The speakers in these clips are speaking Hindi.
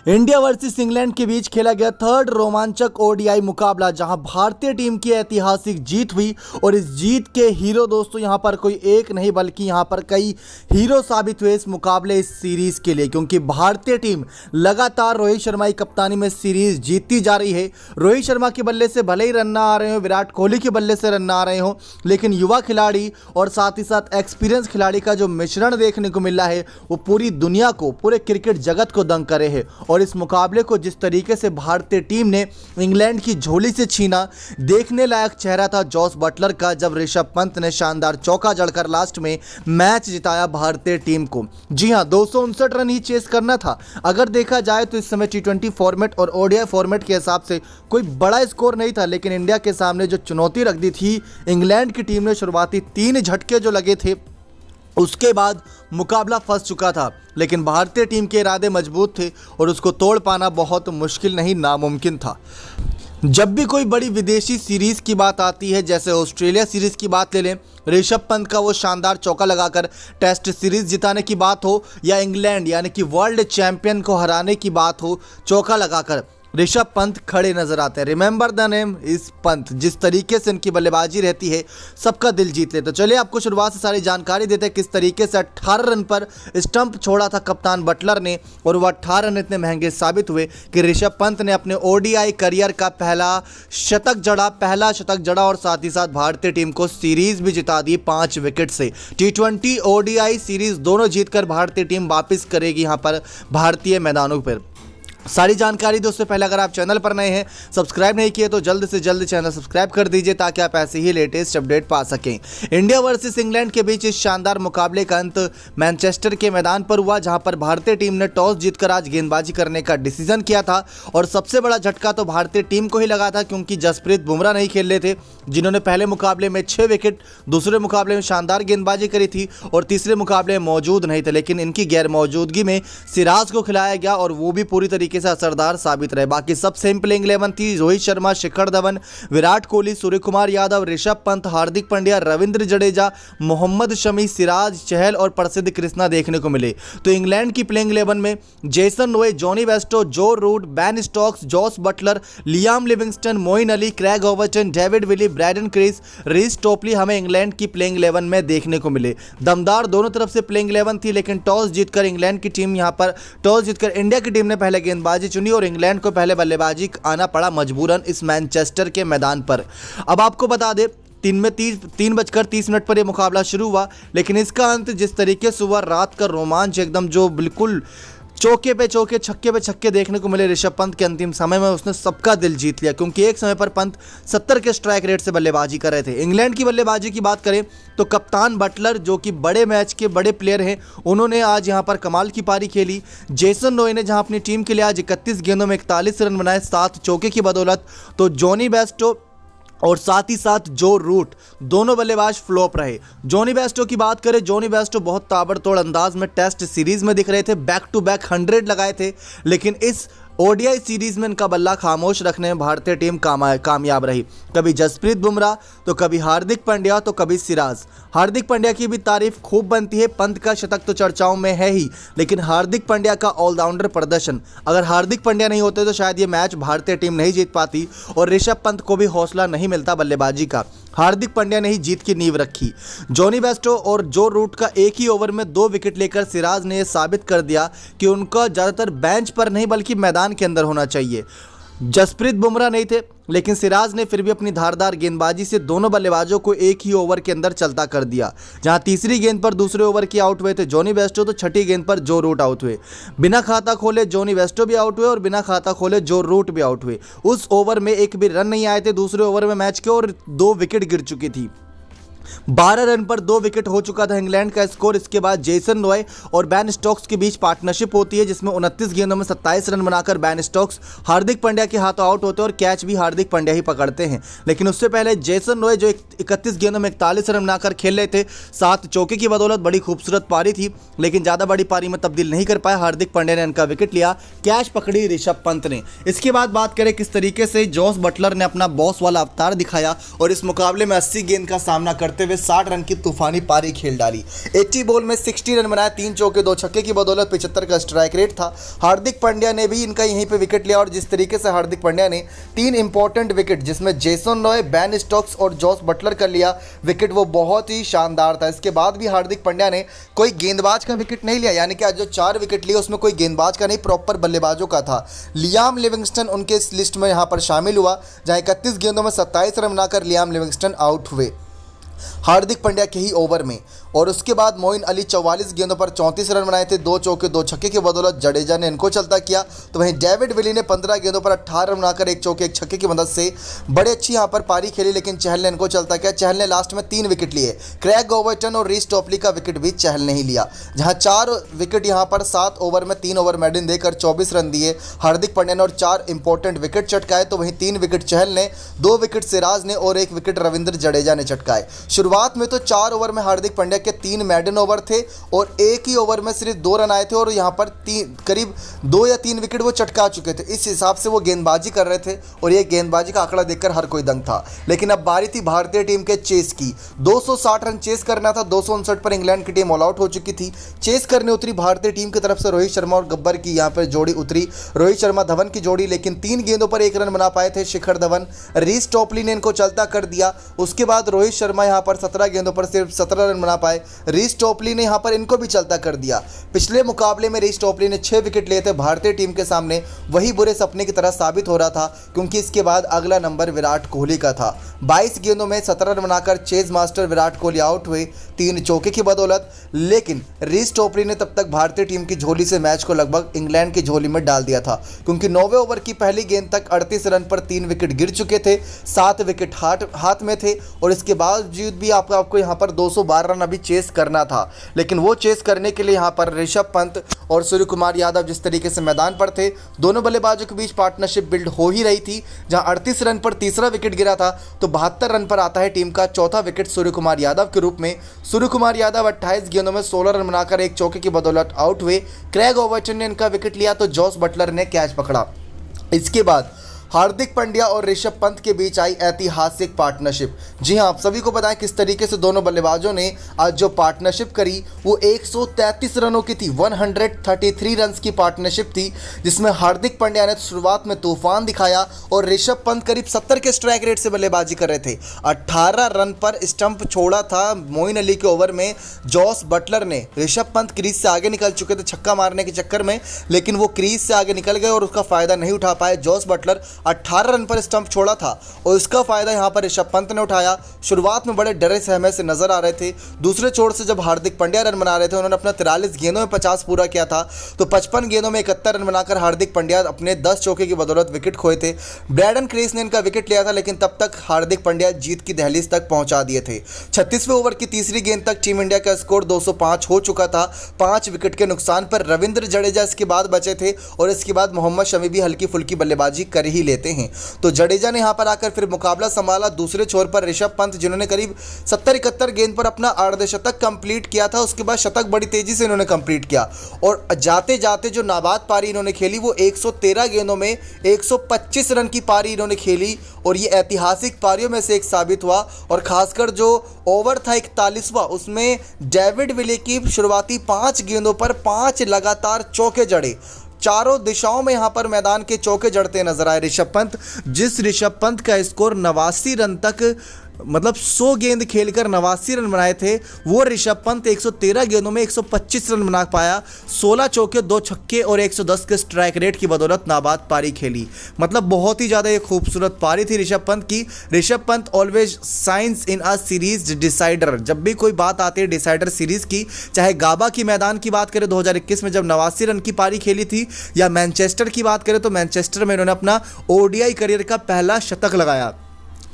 इंडिया वर्सेस इंग्लैंड के बीच खेला गया थर्ड रोमांचक ओडीआई मुकाबला, जहां भारतीय टीम की ऐतिहासिक जीत हुई। और इस जीत के हीरो दोस्तों यहां पर कोई एक नहीं बल्कि यहां पर कई हीरो साबित हुए इस मुकाबले, इस सीरीज के लिए, क्योंकि भारतीय टीम लगातार रोहित शर्मा की कप्तानी में सीरीज जीतती जा रही है। रोहित शर्मा के बल्ले से भले ही रन ना आ रहे हो, विराट कोहली के बल्ले से रन ना आ रहे हो, लेकिन युवा खिलाड़ी और साथ ही साथ एक्सपीरियंस खिलाड़ी का जो मिश्रण देखने को मिल रहा है वो पूरी दुनिया को, पूरे क्रिकेट जगत को दंग करे है। और इस मुकाबले को जिस तरीके से भारतीय टीम ने इंग्लैंड की झोली से छीना, देखने लायक चेहरा था जॉस बटलर का, जब ऋषभ पंत ने शानदार चौका जड़कर लास्ट में मैच जिताया भारतीय टीम को। जी हां, 259 रन ही चेस करना था। अगर देखा जाए तो इस समय टी20 फॉर्मेट और ओडीआई फॉर्मेट के हिसाब से कोई बड़ा स्कोर नहीं था, लेकिन इंडिया के सामने जो चुनौती रख दी थी इंग्लैंड की टीम ने, शुरुआती 3 झटके जो लगे थे उसके बाद मुकाबला फंस चुका था। लेकिन भारतीय टीम के इरादे मजबूत थे और उसको तोड़ पाना बहुत मुश्किल नहीं, नामुमकिन था। जब भी कोई बड़ी विदेशी सीरीज की बात आती है, जैसे ऑस्ट्रेलिया सीरीज की बात ले लें, ऋषभ पंत का वो शानदार चौका लगाकर टेस्ट सीरीज जिताने की बात हो, या इंग्लैंड यानी कि वर्ल्ड चैंपियन को हराने की बात हो, चौका लगाकर ऋषभ पंत खड़े नजर आते हैं। Remember the name is Pant. जिस तरीके से इनकी बल्लेबाजी रहती है सबका दिल जीत ले। तो चलिए आपको शुरुआत से सारी जानकारी देते हैं किस तरीके से 18 रन पर स्टंप छोड़ा था कप्तान बटलर ने, और वो 18 रन इतने महंगे साबित हुए कि ऋषभ पंत ने अपने ओडीआई करियर का पहला शतक जड़ा और साथ ही साथ भारतीय टीम को सीरीज भी जिता दी 5 विकेट से। टी20 ओडीआई सीरीज दोनों जीतकर भारतीय टीम वापस करेगी यहाँ पर भारतीय मैदानों पर। सारी जानकारी दोस्तों, पहले अगर आप चैनल पर नए हैं, सब्सक्राइब नहीं किए तो जल्द से जल्द चैनल सब्सक्राइब कर दीजिए ताकि आप ऐसे ही लेटेस्ट अपडेट पा सकें। इंडिया वर्सेस इंग्लैंड के बीच इस शानदार मुकाबले का अंत मैनचेस्टर के मैदान पर हुआ, जहां पर भारतीय टीम ने टॉस जीतकर आज गेंदबाजी करने का डिसीजन किया था। और सबसे बड़ा झटका तो भारतीय टीम को ही लगा था, क्योंकि जसप्रीत बुमराह नहीं खेल रहे थे, जिन्होंने पहले मुकाबले में 6 विकेट, दूसरे मुकाबले में शानदार गेंदबाजी करी थी और तीसरे मुकाबले में मौजूद नहीं थे। लेकिन इनकी गैर मौजूदगी में सिराज को खिलाया गया और वो भी पूरी तरीके से असरदार साबित रहे। बाकी सब सेम प्लेइंग 11 थी। रोहित शर्मा, शिखर धवन, विराट कोहली, सूर्य कुमार यादव, ऋषभ पंत, हार्दिक पांड्या, रविंद्र जडेजा, मोहम्मद शमी, सिराज, चहल और प्रसिद्ध कृष्णा देखने को मिले। तो इंग्लैंड की प्लेइंग 11 में Jason Roy, Jonny Bairstow, Joe Root, Ben Stokes, Jos Buttler, Liam Livingstone, Moeen Ali, Craig Overton, David Willey, Brydon Carse, Reece Topley हमें इंग्लैंड की प्लेइंग 11 में देखने को मिले। दमदार दोनों तरफ से प्लेइंग 11 थी, लेकिन टॉस जीतकर इंग्लैंड की टीम टॉस जीतकर इंडिया की टीम ने पहले गेंदबाजी चुनी और इंग्लैंड को पहले बल्लेबाजी आना पड़ा मजबूरन इस मैनचेस्टर के मैदान पर। अब आपको बता दें 3:30 पर यह मुकाबला शुरू हुआ, लेकिन इसका अंत जिस तरीके से हुआ, रात का रोमांच एकदम, जो बिल्कुल चौके पे चौके, छक्के पे छक्के देखने को मिले ऋषभ पंत के अंतिम समय में, उसने सबका दिल जीत लिया। क्योंकि एक समय पर पंत 70 के स्ट्राइक रेट से बल्लेबाजी कर रहे थे। इंग्लैंड की बल्लेबाजी की बात करें तो कप्तान बटलर, जो कि बड़े मैच के बड़े प्लेयर हैं, उन्होंने आज यहां पर कमाल की पारी खेली। जेसन रोय ने जहां अपनी टीम के लिए आज 31 गेंदों में 41 रन बनाए 7 चौके की बदौलत, तो जॉनी बेस्टो और साथ ही साथ जो रूट, दोनों बल्लेबाज फ्लॉप रहे। जॉनी बेस्टो की बात करें, जॉनी बेस्टो बहुत ताबड़तोड़ अंदाज में टेस्ट सीरीज में दिख रहे थे, बैक टू बैक 100 लगाए थे, लेकिन इस ओडीआई सीरीज में इनका बल्ला खामोश रखने में भारतीय टीम कामयाब रही। कभी जसप्रीत बुमराह तो कभी हार्दिक पांड्या तो कभी सिराज। हार्दिक पांड्या की भी तारीफ खूब बनती है, पंत का शतक तो चर्चाओं में है ही, लेकिन हार्दिक पांड्या का ऑलराउंडर प्रदर्शन, अगर हार्दिक पांड्या नहीं होते तो शायद ये मैच भारतीय टीम नहीं जीत पाती और ऋषभ पंत को भी हौसला नहीं मिलता बल्लेबाजी का। हार्दिक पांड्या ने ही जीत की नींव रखी। जॉनी बेस्टो और जो रूट का एक ही ओवर में 2 विकेट लेकर सिराज ने यह साबित कर दिया कि उनका ज़्यादातर बेंच पर नहीं बल्कि मैदान के अंदर होना चाहिए। जसप्रीत बुमराह नहीं थे, लेकिन सिराज ने फिर भी अपनी धारदार गेंदबाजी से दोनों बल्लेबाजों को एक ही ओवर के अंदर चलता कर दिया। जहां तीसरी गेंद पर दूसरे ओवर की आउट हुए थे जॉनी बेस्टो, तो छठी गेंद पर जो रूट आउट हुए। बिना खाता खोले जॉनी बेस्टो भी आउट हुए और बिना खाता खोले जो रूट भी आउट हुए। उस ओवर में एक भी रन नहीं आए थे दूसरे ओवर में मैच के, और 2 विकेट गिर चुकी थी। 12 रन पर 2 विकेट हो चुका था इंग्लैंड का स्कोर। इसके बाद जेसन रॉय और बेन स्टोक्स के बीच पार्टनरशिप होती है, जिसमें 29 गेंदों में 27 रन बनाकर बेन स्टोक्स हार्दिक पांड्या के हाथों आउट होते हैं और कैच भी हार्दिक पांड्या ही पकड़ते हैं। लेकिन उससे पहले जेसन रॉय, जो 31 गेंदों में 41 रन बनाकर खेल रहे थे 7 चौके की बदौलत, बड़ी खूबसूरत पारी थी, लेकिन ज़्यादा बड़ी पारी में तब्दील नहीं कर पाया। हार्दिक पांड्या ने इनका विकेट लिया, कैच पकड़ी ऋषभ पंत ने। इसके बाद बात करें किस तरीके से जॉस बटलर ने अपना बॉस वाला अवतार दिखाया और इस मुकाबले में 80 गेंद का सामना करते करते हुए 60 रन की तूफानी पारी खेल डाली। 80 बॉल में 60 रन बनाए, 3 चौके 2 छक्के की बदौलत 75 का स्ट्राइक रेट था। हार्दिक पांड्या ने भी इनका यहीं पे विकेट लिया और जिस तरीके से हार्दिक पांड्या ने 3 इंपॉर्टेंट विकेट जिसमें जेसन रॉय, बेन स्टोक्स और जॉस बटलर का लिया विकेट, वो बहुत ही शानदार था। इसके बाद भी हार्दिक पांड्या ने कोई गेंदबाज का विकेट नहीं लिया, यानी कि आज जो 4 विकेट लिए उसमें कोई गेंदबाज का नहीं, प्रॉपर बल्लेबाजों का था। लियाम लिविंगस्टन उनके इस लिस्ट में यहाँ पर शामिल हुआ, जहाँ 31 गेंदों में 27 रन बनाकर लियाम लिविंगस्टन आउट हुए हार्दिक पांड्या के ही ओवर में। और उसके बाद मोइन अली 44 गेंदों पर 34 रन बनाए थे, 2 चौके 2 छक्के की बदौलत जडेजा ने इनको चलता किया। तो वहीं डेविड विली ने 15 गेंदों पर 18 रन बनाकर 1 चौके 1 छक्के की मदद से बड़े अच्छी यहां पर पारी खेली, लेकिन चहल ने इनको चलता किया। चहल ने लास्ट में 3 विकेट लिए, क्रैग ओवर्टन और रीस टॉपली का विकेट भी चहल ने ही लिया। जहां 4 विकेट यहां पर 7 ओवर में 3 ओवर मेडन देकर 24 रन दिए हार्दिक पांड्या ने और 4 इंपॉर्टेंट विकेट चटकाए। तो वहीं 3 विकेट चहल ने, 2 विकेट सिराज ने और 1 विकेट रविंद्र जडेजा ने चटकाए। शुरुआत में तो 4 ओवर में हार्दिक पांड्या के 3 मेडन ओवर थे और एक ही ओवर में सिर्फ 2 रन आए थे और यहाँ पर करीब 2 या 3 विकेट वो चटका चुके थे। इस हिसाब से वो गेंदबाजी कर रहे थे और ये गेंदबाजी का आंकड़ा देखकर हर कोई दंग था। लेकिन अब बारी थी भारतीय टीम के चेस की। 260 रन चेस करना था, 259 पर इंग्लैंड की टीम ऑल आउट हो चुकी थी। चेस करने उतरी भारतीय टीम की तरफ से रोहित शर्मा और गब्बर की यहाँ पर जोड़ी उतरी, रोहित शर्मा धवन की जोड़ी, लेकिन 3 गेंदों पर 1 रन बना पाए थे शिखर धवन। रीस टॉपली ने इनको चलता कर दिया। उसके बाद रोहित शर्मा यहाँ पर 17 गेंदों पर सिर्फ 17 रन बना पाए, रीस टॉपली ने यहाँ पर इनको भी चलता कर दिया। पिछले मुकाबले में रीस टॉपली ने 6 विकेट लिए थे भारतीय टीम के सामने, वही बुरे सपने की तरह साबित हो रहा था क्योंकि इसके बाद अगला नंबर विराट कोहली का था। 22 गेंदों में 17 रन बनाकर chase master Virat Kohli out हुए 3 चौके की बदौलत, लेकिन रीस टॉपली ने तब तक भारतीय टीम की झोली से मैच को लगभग इंग्लैंड की झोली में डाल दिया था क्योंकि 9वें ओवर की पहली गेंद तक 38 रन पर 3 विकेट गिर चुके थे, 7 विकेट हाथ में थे और इसके बावजूद भी आपको यहाँ पर 212 रन अभी चेस करना था। लेकिन वो चेस करने के लिए यहाँ पर ऋषभ पंत और सूर्य कुमार यादव जिस तरीके से मैदान पर थे, दोनों बल्लेबाजों के बीच पार्टनरशिप बिल्ड हो ही रही थी। जहां 38 रन पर तीसरा विकेट गिरा था तो 72 रन पर आता है टीम का चौथा विकेट सूर्य कुमार यादव के रूप में। सूर्य कुमार यादव 28 गेंदों में 16 रन बनाकर 1 चौके की बदौलत आउट हुए। क्रैग ओवर्टन ने इनका विकेट लिया तो जॉस बटलर ने कैच पकड़ा। इसके बाद हार्दिक पांड्या और ऋषभ पंत के बीच आई ऐतिहासिक पार्टनरशिप। जी हां, आप सभी को बताएं किस तरीके से दोनों बल्लेबाजों ने आज जो पार्टनरशिप करी वो 133 रनों की थी। 133 रन्स की पार्टनरशिप थी जिसमें हार्दिक पांड्या ने शुरुआत में तूफान दिखाया और ऋषभ पंत करीब 70 के स्ट्राइक रेट से बल्लेबाजी कर रहे थे। 18 रन पर स्टंप छोड़ा था मोइन अली के ओवर में जॉस बटलर ने। ऋषभ पंत क्रीज से आगे निकल चुके थे छक्का मारने के चक्कर में, लेकिन वो क्रीज से आगे निकल गए और उसका फायदा नहीं उठा पाए। जॉस बटलर 18 रन पर स्टंप छोड़ा था और इसका फायदा यहां पर ऋषभ पंत ने उठाया। शुरुआत में बड़े डरे सहमे से नजर आ रहे थे। दूसरे छोर से जब हार्दिक पांड्या रन बना रहे थे, उन्होंने अपना 43 गेंदों में 50 पूरा किया था तो 55 गेंदों में 71 रन बनाकर हार्दिक पांड्या अपने 10 चौके की बदौलत विकेट खोए थे। ब्रैडन क्रेस ने इनका विकेट लिया था, लेकिन तब तक हार्दिक पांड्या जीत की दहलीज तक पहुंचा दिए थे। 36वें ओवर की तीसरी गेंद तक टीम इंडिया का स्कोर 205 हो चुका था। 5 विकेट के नुकसान पर रविंद्र जडेजा इसके बाद बचे थे और इसके बाद मोहम्मद शमी भी हल्की फुल्की बल्लेबाजी कर ही लेते हैं। तो जडेजा ने यहां पर आकर फिर मुकाबला संभाला। दूसरे छोर पर ऋषभ पंत जिन्होंने करीब 70-71 गेंद पर अपना अर्धशतक कंप्लीट किया था, उसके बाद शतक बड़ी तेजी से इन्होंने कंप्लीट किया और जाते जाते जो नाबाद पारी इन्होंने खेली वो 113 गेंदों में 125 रन की पारी इन्होंने खेली और ये ऐतिहासिक पारियों में से एक साबित हुआ। और खासकर जो ओवर था 41वां, उसमें डेविड विले की शुरुआती 5 गेंदों पर 5 लगातार चौके जड़े। चारों दिशाओं में यहां पर मैदान के चौके जड़ते नजर आए ऋषभ पंत। जिस ऋषभ पंत का स्कोर 89 रन तक, मतलब 100 गेंद खेलकर 89 रन बनाए थे, वो ऋषभ पंत 113 गेंदों में 125 रन बना पाया। 16 चौके 2 छक्के और 110 के स्ट्राइक रेट की बदौलत नाबाद पारी खेली। मतलब बहुत ही ज़्यादा एक खूबसूरत पारी थी ऋषभ पंत की। Rishabh Pant always science in a series decider. जब भी कोई बात आती है डिसाइडर सीरीज की, चाहे गाबा की मैदान की बात करें 2021 में जब 89 रन की पारी खेली थी, या मैनचेस्टर की बात करें तो मैनचेस्टर में इन्होंने अपना ओडीआई करियर का पहला शतक लगाया।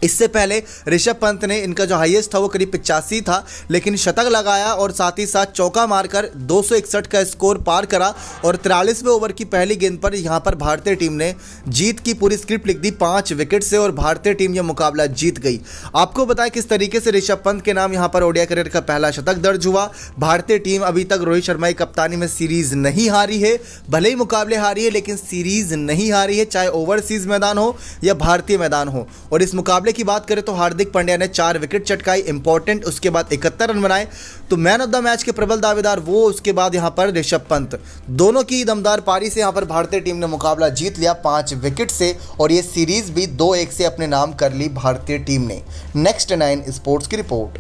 इससे पहले ऋषभ पंत ने, इनका जो हाईएस्ट था वो करीब 85 था, लेकिन शतक लगाया और साथ ही साथ चौका मारकर 261 का स्कोर पार करा और 43वें ओवर की पहली गेंद पर यहां पर भारतीय टीम ने जीत की पूरी स्क्रिप्ट लिख दी 5 विकेट से और भारतीय टीम यह मुकाबला जीत गई। आपको बताएं किस तरीके से ऋषभ पंत के नाम यहां पर ओडीआई करियर का पहला शतक दर्ज हुआ। भारतीय टीम अभी तक रोहित शर्मा की कप्तानी में सीरीज नहीं हारी है, भले ही मुकाबले हारी है लेकिन सीरीज नहीं हारी है, चाहे ओवरसीज मैदान हो या भारतीय मैदान हो। और इस मुकाबले मुकाबले की बात करें तो हार्दिक पांड्या ने 4 विकेट चटकाई इंपॉर्टेंट, उसके बाद 71 रन बनाए। तो मैन ऑफ द मैच के प्रबल दावेदार वो, उसके बाद यहाँ पर ऋषभ पंत, दोनों की दमदार पारी से यहाँ पर भारतीय टीम ने मुकाबला जीत लिया 5 विकेट से, और ये सीरीज भी 2-1 से अपने नाम कर ली भारतीय टीम ने। नेक्स्ट 9 स्पोर्ट्स की रिपोर्ट।